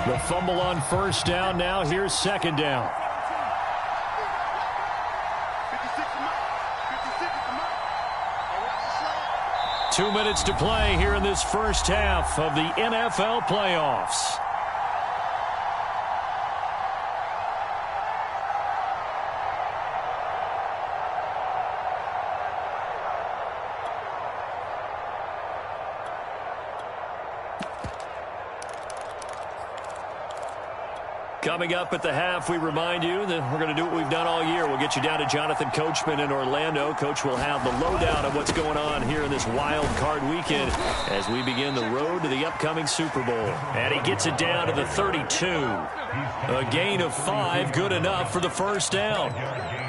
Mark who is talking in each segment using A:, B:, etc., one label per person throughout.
A: The fumble on first down. Now here's second down. Two minutes to play here in this first half of the NFL playoffs. Coming up at the half, we remind you that we're going to do what we've done all year. We'll get you down to Jonathan Coachman in Orlando. Coach will have the lowdown of what's going on here in this wild card weekend as we begin the road to the upcoming Super Bowl. And he gets it down to the 32. A gain of 5, good enough for the first down.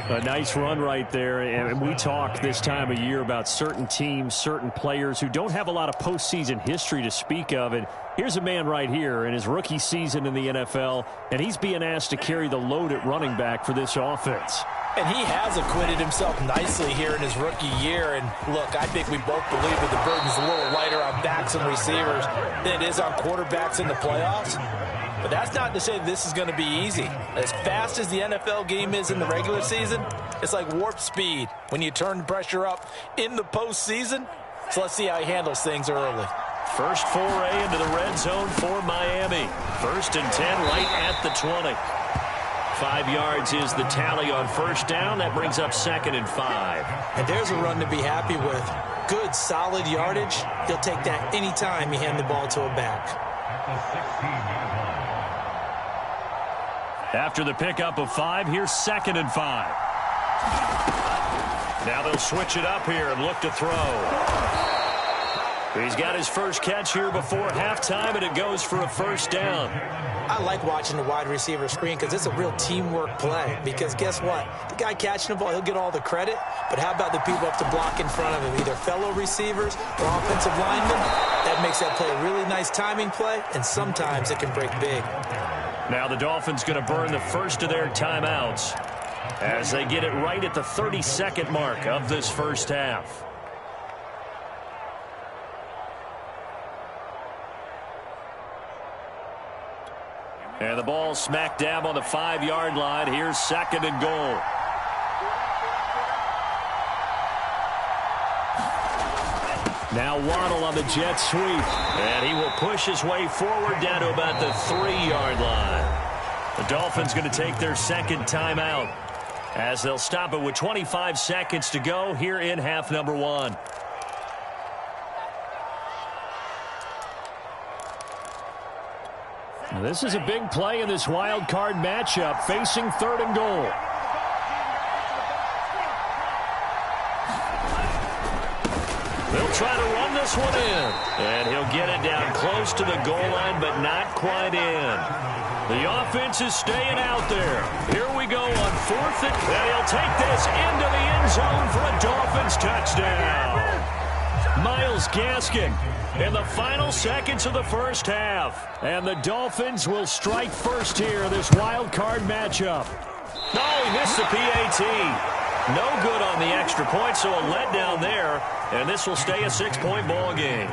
A: A nice run right there, and we talk this time of year about certain teams, certain players who don't have a lot of postseason history to speak of, and here's a man right here in his rookie season in the NFL, and he's being asked to carry the load at running back for this offense.
B: And he has acquitted himself nicely here in his rookie year. And look, I think we both believe that the burden's a little lighter on backs and receivers than it is on quarterbacks in the playoffs. But that's not to say that this is going to be easy. As fast as the NFL game is in the regular season, it's like warp speed when you turn the pressure up in the postseason. So let's see how he handles things early.
A: First foray into the red zone for Miami. 1st and 10 right at the 20. 5 yards is the tally on first down. That brings up 2nd and 5.
B: And there's a run to be happy with. Good, solid yardage. He'll take that anytime you hand the ball to a back.
A: After the pickup of 5, here's 2nd and 5. Now they'll switch it up here and look to throw. He's got his first catch here before halftime, and it goes for a first down.
B: I like watching the wide receiver screen because it's a real teamwork play. Because guess what? The guy catching the ball, he'll get all the credit. But how about the people up to block in front of him, either fellow receivers or offensive linemen? That makes that play a really nice timing play, and sometimes it can break big.
A: Now the Dolphins going to burn the first of their timeouts as they get it right at the 32nd mark of this first half. And the ball smack dab on the 5-yard line. Here's 2nd and goal. Now Waddle on the jet sweep. And he will push his way forward down to about the 3-yard line. The Dolphins going to take their second timeout as they'll stop it with 25 seconds to go here in half number 1. Now this is a big play in this wild card matchup, facing 3rd and goal. They'll try to run this one in. And he'll get it down close to the goal line, but not quite in. The offense is staying out there. Here we go on 4th, and he'll take this into the end zone for a Dolphins touchdown. Myles Gaskin in the final seconds of the first half. And the Dolphins will strike first here, this wild card matchup. No, he missed the PAT. No good on the extra point, so a letdown there. And this will stay a 6-point ball game.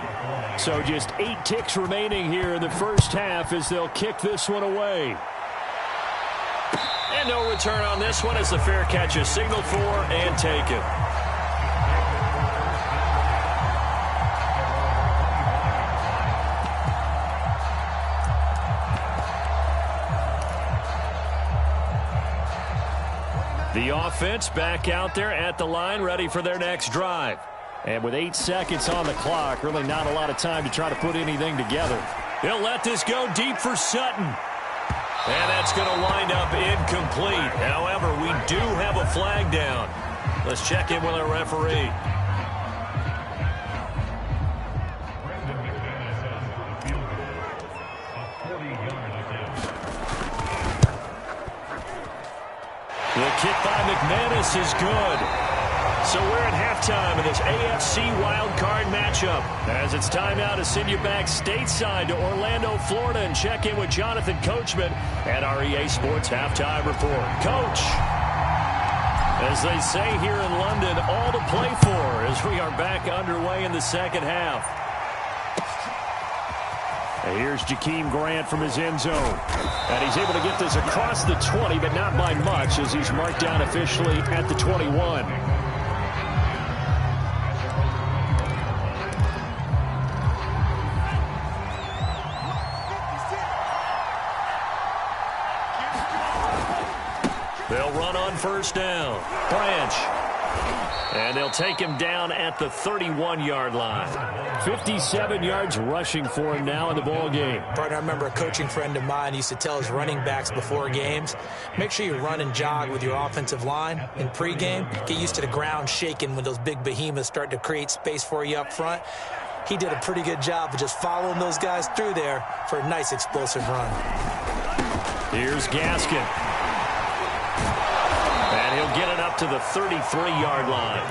A: So just 8 ticks remaining here in the first half as they'll kick this one away. And no return on this one as the fair catch is signaled for and taken. The offense back out there at the line, ready for their next drive. And with 8 seconds on the clock, really not a lot of time to try to put anything together. He'll let this go deep for Sutton. And that's going to wind up incomplete. However, we do have a flag down. Let's check in with our referee. The kick by McManus is good. So we're at halftime in this AFC wildcard matchup. As it's time now to send you back stateside to Orlando, Florida, and check in with Jonathan Coachman at our EA Sports Halftime Report. Coach, as they say here in London, all to play for as we are back underway in the second half. And here's Jakeem Grant from his end zone. And he's able to get this across the 20, but not by much, as he's marked down officially at the 21. They'll run on first down. Branch. And they'll take him down at the 31-yard line. 57 yards rushing for him now in the ball game.
B: Partner, I remember a coaching friend of mine used to tell his running backs before games, make sure you run and jog with your offensive line in pregame. Get used to the ground shaking when those big behemoths start to create space for you up front. He did a pretty good job of just following those guys through there for a nice explosive run.
A: Here's Gaskin. And he'll get it up to the 33-yard line.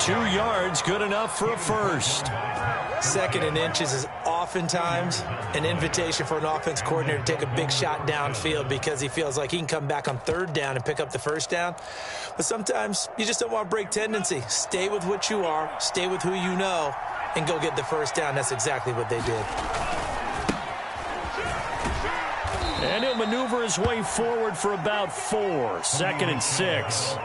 A: 2 yards, good enough for a first.
B: 2nd and inches is oftentimes an invitation for an offense coordinator to take a big shot downfield because he feels like he can come back on 3rd down and pick up the first down. But sometimes you just don't want to break tendency. Stay with what you are, stay with who you know, and go get the first down. That's exactly what they did.
A: And he'll maneuver his way forward for about 4. 2nd and 6.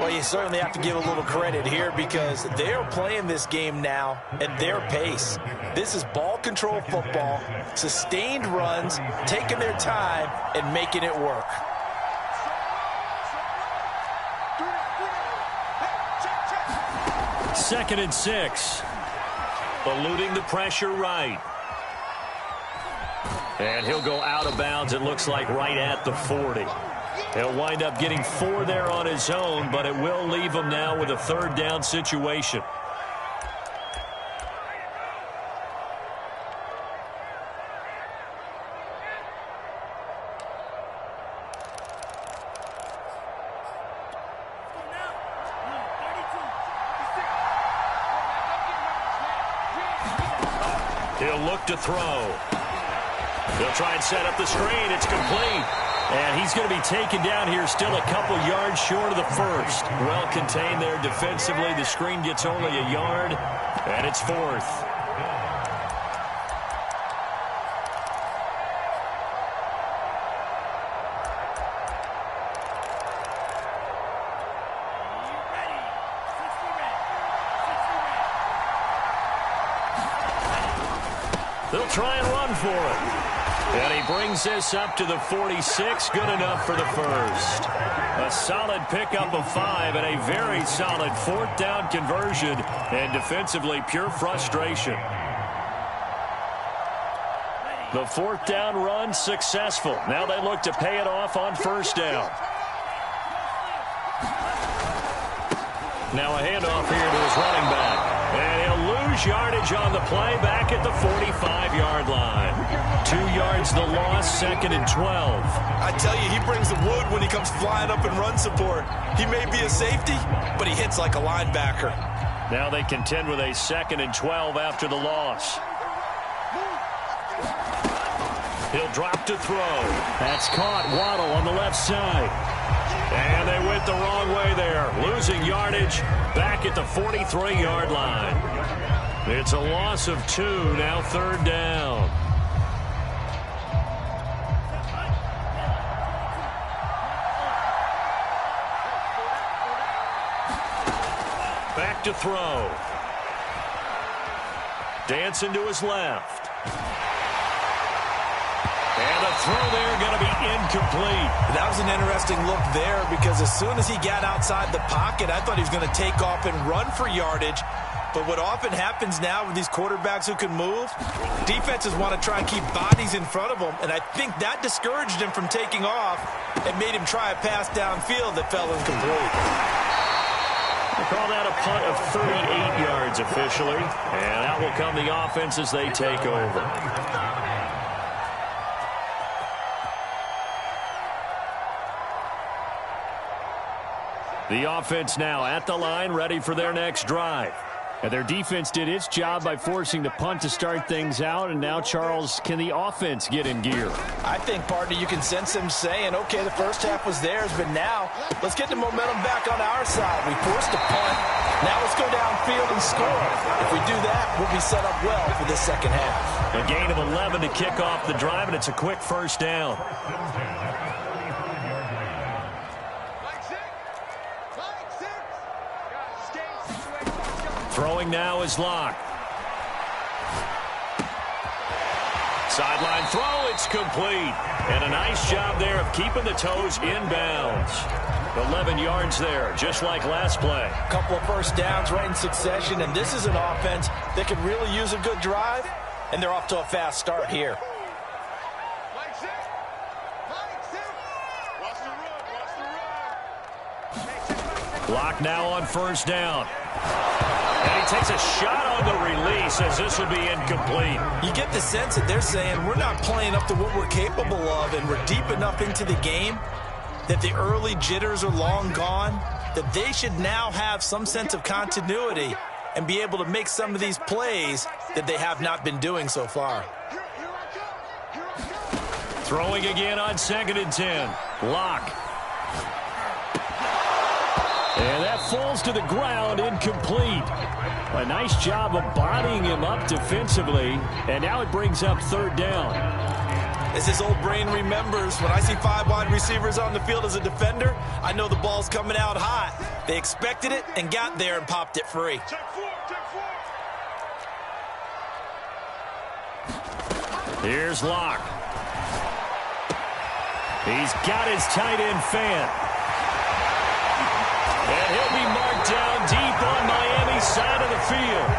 B: Well, you certainly have to give a little credit here because they're playing this game now at their pace. This is ball control football, sustained runs, taking their time, and making it work.
A: Second and 6. Eluding the pressure right. And he'll go out of bounds, it looks like, right at the 40. He'll wind up getting 4 there on his own, but it will leave him now with a 3rd down situation. He'll look to throw. He'll try and set up the screen. It's complete. And he's going to be taken down here, still a couple yards short of the first. Well contained there defensively. The screen gets only a yard, and it's 4th. They'll try and run for it. And he brings this up to the 46. Good enough for the first. A solid pickup of 5 and a very solid 4th down conversion. And defensively, pure frustration. The 4th down run successful. Now they look to pay it off on first down. Now a handoff here to his running back. And he'll lose yardage on the play back at the 45-yard line. 2 yards the loss, 2nd and 12.
B: I tell you, he brings the wood when he comes flying up in run support. He may be a safety, but he hits like a linebacker.
A: Now they contend with a 2nd and 12 after the loss. He'll drop to throw. That's caught. Waddle on the left side. And they went the wrong way there. Losing yardage back at the 43-yard line. It's a loss of 2, now 3rd down. Back to throw. Dancing to his left. And the throw there going to be incomplete.
B: That was an interesting look there because as soon as he got outside the pocket, I thought he was going to take off and run for yardage. But what often happens now with these quarterbacks who can move, defenses want to try and keep bodies in front of them. And I think that discouraged him from taking off and made him try a pass downfield that fell incomplete.
A: They call that a punt of 38 yards officially. And out will come the offense as they take over. The offense now at the line, ready for their next drive. And their defense did its job by forcing the punt to start things out. And now, Charles, can the offense get in gear?
B: I think, partner, you can sense them saying, okay, the first half was theirs, but now let's get the momentum back on our side. We forced a punt. Now let's go downfield and score. If we do that, we'll be set up well for this second half.
A: A gain of 11 to kick off the drive, and it's a quick first down. Throwing now is Locke. Sideline throw, it's complete. And a nice job there of keeping the toes inbounds. 11 yards there, just like last play.
B: A couple of first downs right in succession, and this is an offense that could really use a good drive, and they're off to a fast start here.
A: Locke now on first down. And he takes a shot on the release as this will be incomplete.
B: You get the sense that they're saying we're not playing up to what we're capable of, and we're deep enough into the game that the early jitters are long gone, that they should now have some sense of continuity and be able to make some of these plays that they have not been doing so far.
A: Throwing again on 2nd and 10. Locke. And that falls to the ground, incomplete. A nice job of bodying him up defensively, and now it brings up 3rd down.
B: As his old brain remembers, when I see 5 wide receivers on the field as a defender, I know the ball's coming out hot. They expected it and got there and popped it free.
A: Here's Locke. He's got his tight end fan. And he'll be marked down deep on Miami's side of the field.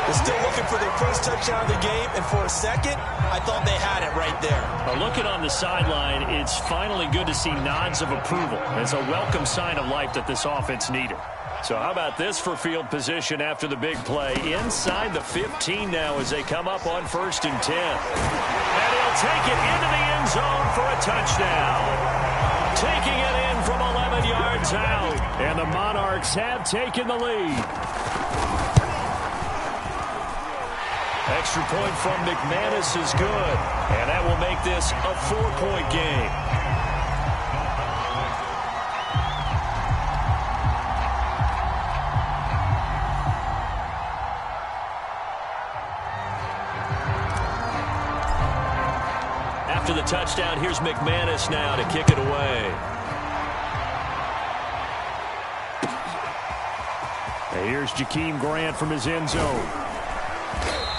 B: They're still looking for their first touchdown of the game, and for a second, I thought they had it right there.
A: Well, looking on the sideline, it's finally good to see nods of approval. It's a welcome sign of life that this offense needed. So how about this for field position after the big play? Inside the 15 now as they come up on 1st and 10. And he'll take it into the end zone for a touchdown. Taking it in from 11 yards out. And the Monarchs have taken the lead. Extra point from McManus is good. And that will make this a 4-point game. After the touchdown, here's McManus now to kick it away. And here's Jakeem Grant from his end zone.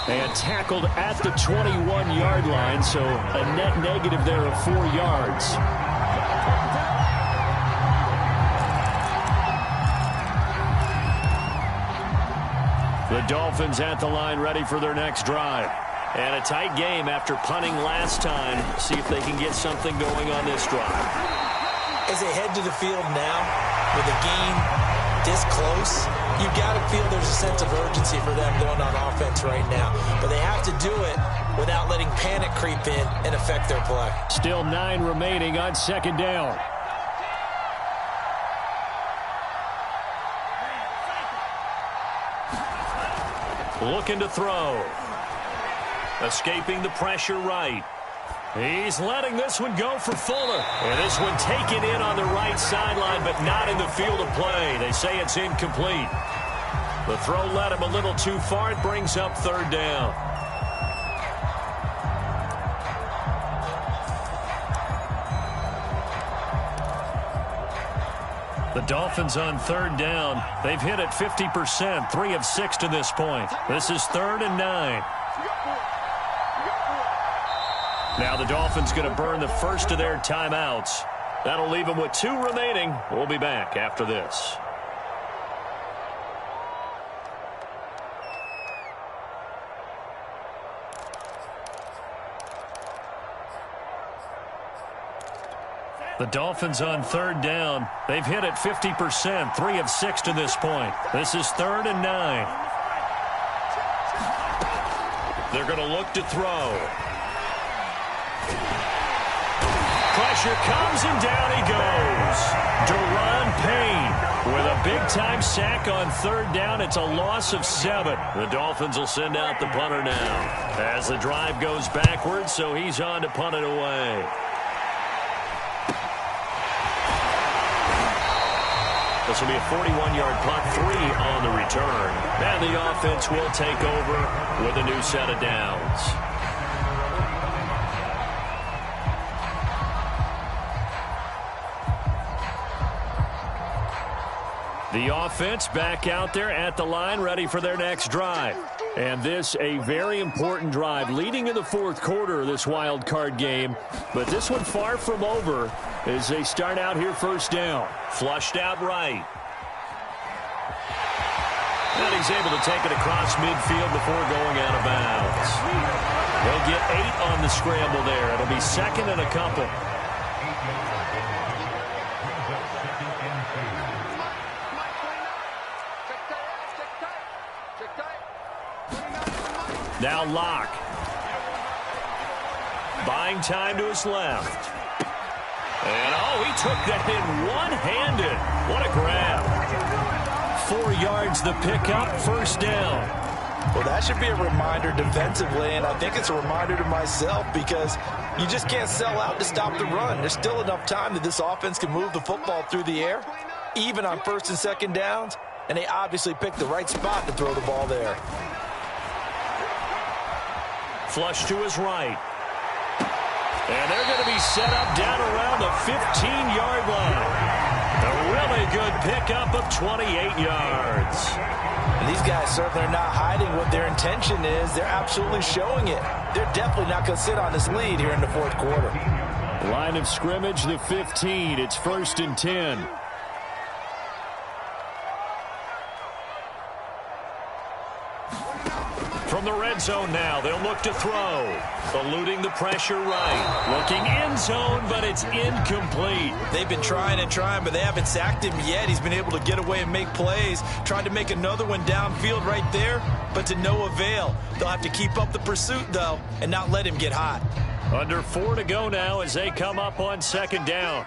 A: And tackled at the 21-yard line, so a net negative there of 4 yards. The Dolphins at the line ready for their next drive. And a tight game after punting last time. See if they can get something going on this drive.
B: As they head to the field now, with a game this close, you've got to feel there's a sense of urgency for them going on offense right now. But they have to do it without letting panic creep in and affect their play.
A: Still 9 remaining on 2nd down. Looking to throw. Escaping the pressure right. He's letting this one go for Fuller. And this one taken in on the right sideline, but not in the field of play. They say it's incomplete. The throw led him a little too far. It brings up 3rd down. The Dolphins on 3rd down. They've hit it 50%, 3 of 6 to this point. This is 3rd and 9. Now the Dolphins going to burn the first of their timeouts. That'll leave them with 2 remaining. We'll be back after this. The Dolphins on 3rd down. They've hit it 50%, 3 of 6 to this point. This is 3rd and 9. They're going to look to throw. Pressure comes and down he goes. Deron Payne with a big-time sack on 3rd down. It's a loss of 7. The Dolphins will send out the punter now as the drive goes backwards, so he's on to punt it away. This will be a 41-yard punt, 3 on the return. And the offense will take over with a new set of downs. The offense back out there at the line, ready for their next drive. And this a very important drive, leading in the fourth quarter of this wild card game. But this one far from over as they start out here first down. Flushed out right. And he's able to take it across midfield before going out of bounds. They'll get 8 on the scramble there. It'll be second and a couple. Now Locke. Buying time to his left. And, oh, he took that in one-handed. What a grab. 4 yards the pickup, first down.
B: Well, that should be a reminder defensively, and I think it's a reminder to myself because you just can't sell out to stop the run. There's still enough time that this offense can move the football through the air, even on first and second downs, and they obviously picked the right spot to throw the ball there.
A: Flush to his right. And they're going to be set up down around the 15-yard line. A really good pickup of 28 yards.
B: And these guys certainly are not hiding what their intention is. They're absolutely showing it. They're definitely not going to sit on this lead here in the fourth quarter.
A: Line of scrimmage, the 15. It's first and 10. From the red zone now, they'll look to throw. Eluding the pressure right. Looking end zone, but it's incomplete.
B: They've been trying and trying, but they haven't sacked him yet. He's been able to get away and make plays. Tried to make another one downfield right there, but to no avail. They'll have to keep up the pursuit, though, and not let him get hot.
A: Under 4 to go now as they come up on second down.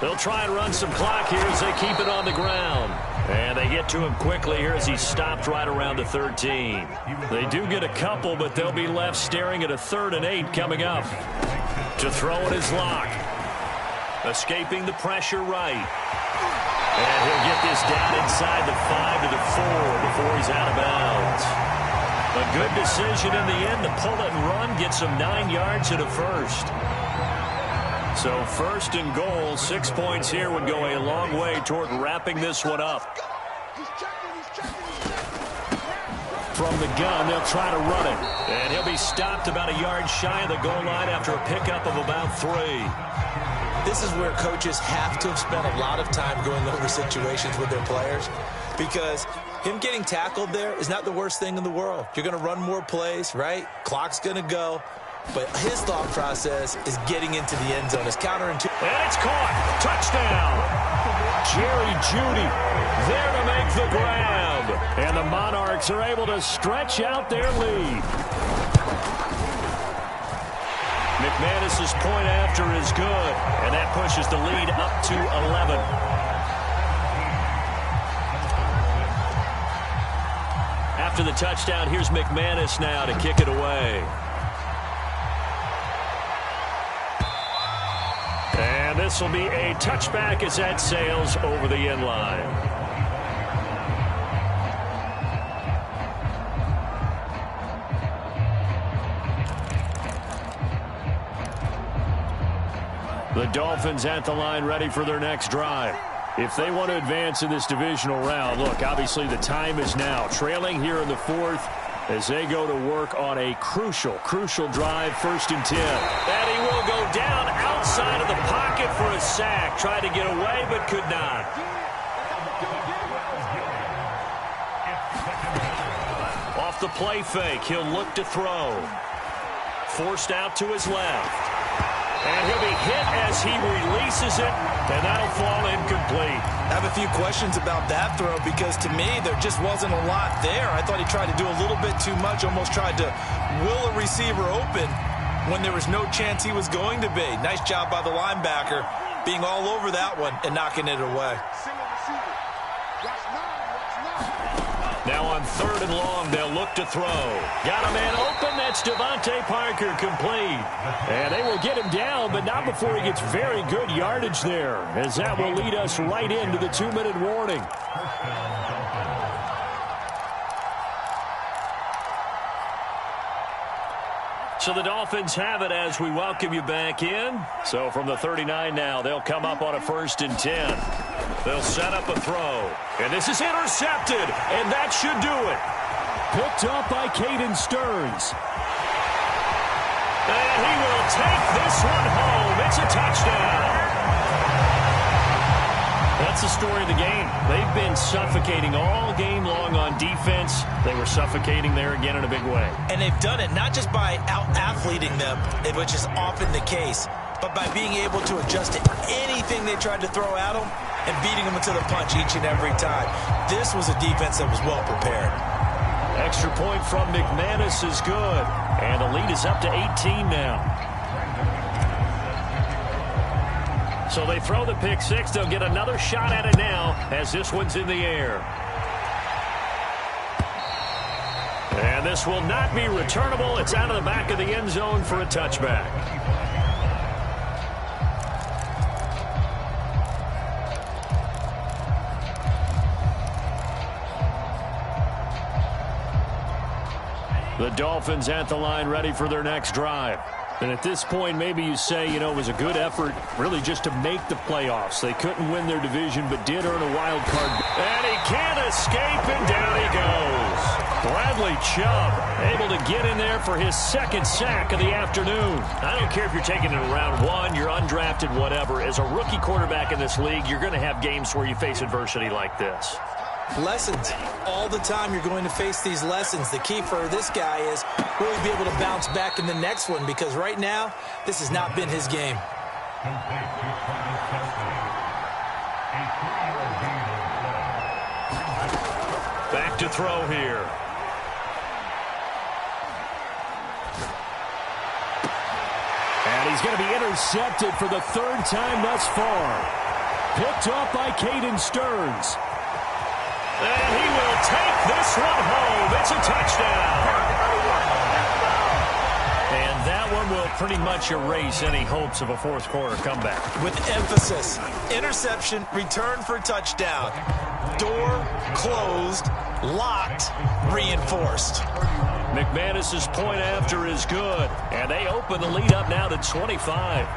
A: They'll try and run some clock here as they keep it on the ground. And they get to him quickly here as he's stopped right around the 13. They do get a couple, but they'll be left staring at a 3rd and 8 coming up. To throw it is Locke. Escaping the pressure right. And he'll get this down inside the 5 to the 4 before he's out of bounds. A good decision in the end to pull it and run, gets him 9 yards and a first. So first and goal, 6 points here would go a long way toward wrapping this one up. From the gun, they'll try to run it. And he'll be stopped about a yard shy of the goal line after a pickup of about 3.
B: This is where coaches have to have spent a lot of time going over situations with their players because him getting tackled there is not the worst thing in the world. You're going to run more plays, right? Clock's going to go. But his thought process is getting into the end zone. It's counterintuitive.
A: And it's caught. Touchdown. Jerry Jeudy there to make the grab. And the Monarchs are able to stretch out their lead. McManus's point after is good. And that pushes the lead up to 11. After the touchdown, here's McManus now to kick it away. And this will be a touchback as that sails over the end line. The Dolphins at the line ready for their next drive. If they want to advance in this divisional round, look, obviously the time is now. Trailing here in the 4th as they go to work on a crucial drive, first and 10. And he will go down outside of the pocket for a sack. Tried to get away, but could not. Off the play fake, he'll look to throw. Forced out to his left. And he'll be hit as he releases it, and that'll fall incomplete.
B: I have a few questions about that throw because, to me, there just wasn't a lot there. I thought he tried to do a little bit too much, almost tried to will a receiver open when there was no chance he was going to be. Nice job by the linebacker being all over that one and knocking it away.
A: Now on 3rd and long. They'll look to throw. Got a man open. That's Devontae Parker, complete. And they will get him down, but not before he gets very good yardage there, as that will lead us right into the 2-minute warning. So the Dolphins have it as we welcome you back in. So from the 39 now, they'll come up on a 1st and 10. They'll set up a throw. And this is intercepted, and that should do it.
C: Picked up by Caden Stearns.
A: And he will take this one home. It's a touchdown. That's the story of the game. They've been suffocating all game long on defense. They were suffocating there again in a big way.
B: And they've done it not just by out-athleting them, which is often the case, but by being able to adjust to anything they tried to throw at them and beating them to the punch each and every time. This was a defense that was well prepared.
A: Extra point from McManus is good. And the lead is up to 18 now. So they throw the pick six. They'll get another shot at it now as this one's in the air. And this will not be returnable. It's out of the back of the end zone for a touchback. The Dolphins at the line ready for their next drive. And at this point, maybe you say, you know, it was a good effort really just to make the playoffs. They couldn't win their division, but did earn a wild card. And he can't escape, and down he goes. Bradley Chubb able to get in there for his 2nd sack of the afternoon. I don't care if you're taking it in round 1, you're undrafted, whatever. As a rookie quarterback in this league, you're going to have games where you face adversity like this.
B: Lessons. All the time you're going to face these lessons. The key for this guy is really be able to bounce back in the next one, because right now, this has not been his game.
A: Back to throw here.
C: And he's going to be intercepted for the 3rd time thus far. Picked up by Caden Stearns.
A: And he will take this one home. It's a touchdown. And that one will pretty much erase any hopes of a 4th quarter comeback.
B: With emphasis, interception, return for touchdown. Door closed, locked, reinforced.
A: McManus's point after is good. And they open the lead up now to 25.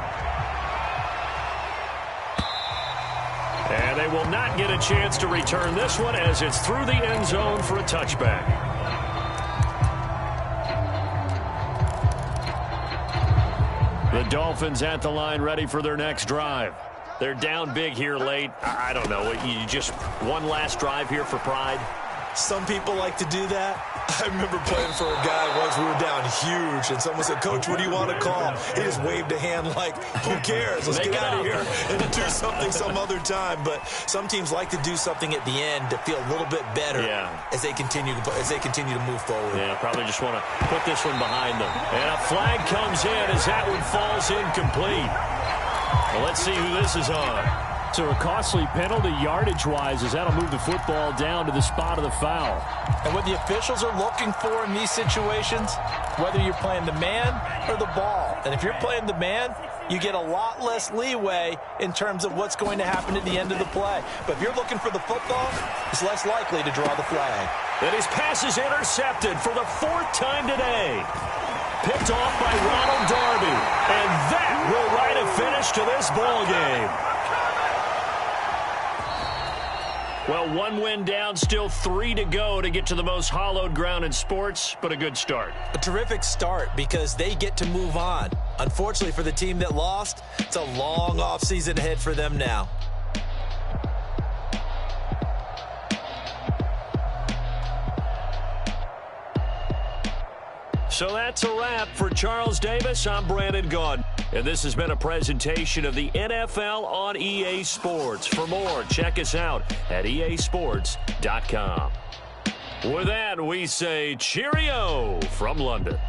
A: And they will not get a chance to return this one as it's through the end zone for a touchback. The Dolphins at the line ready for their next drive. They're down big here late. I don't know. You just one last drive here for pride?
B: Some people like to do that. I remember playing for a guy once. We were down huge, and someone said, "Coach, what do you want to call?" He just waved a hand like, who cares? Let's get out of here and do something some other time. But some teams like to do something at the end to feel a little bit better as they continue to move forward.
A: Yeah, probably just want to put this one behind them. And a flag comes in as that one falls incomplete. Well, let's see who this is on.
C: So a costly penalty yardage-wise, as that'll move the football down to the spot of the foul.
B: And what the officials are looking for in these situations, whether you're playing the man or the ball. And if you're playing the man, you get a lot less leeway in terms of what's going to happen at the end of the play. But if you're looking for the football, it's less likely to draw the flag.
A: And his pass is intercepted for the 4th time today. Picked off by Ronald Darby. And that will write a finish to this ball game. Well, 1 win down, still 3 to go to get to the most hallowed ground in sports, but a good start.
B: A terrific start because they get to move on. Unfortunately for the team that lost, it's a long offseason ahead for them now.
A: So that's a wrap for Charles Davis. I'm Brandon Gaudin. And this has been a presentation of the NFL on EA Sports. For more, check us out at easports.com. With that, we say cheerio from London.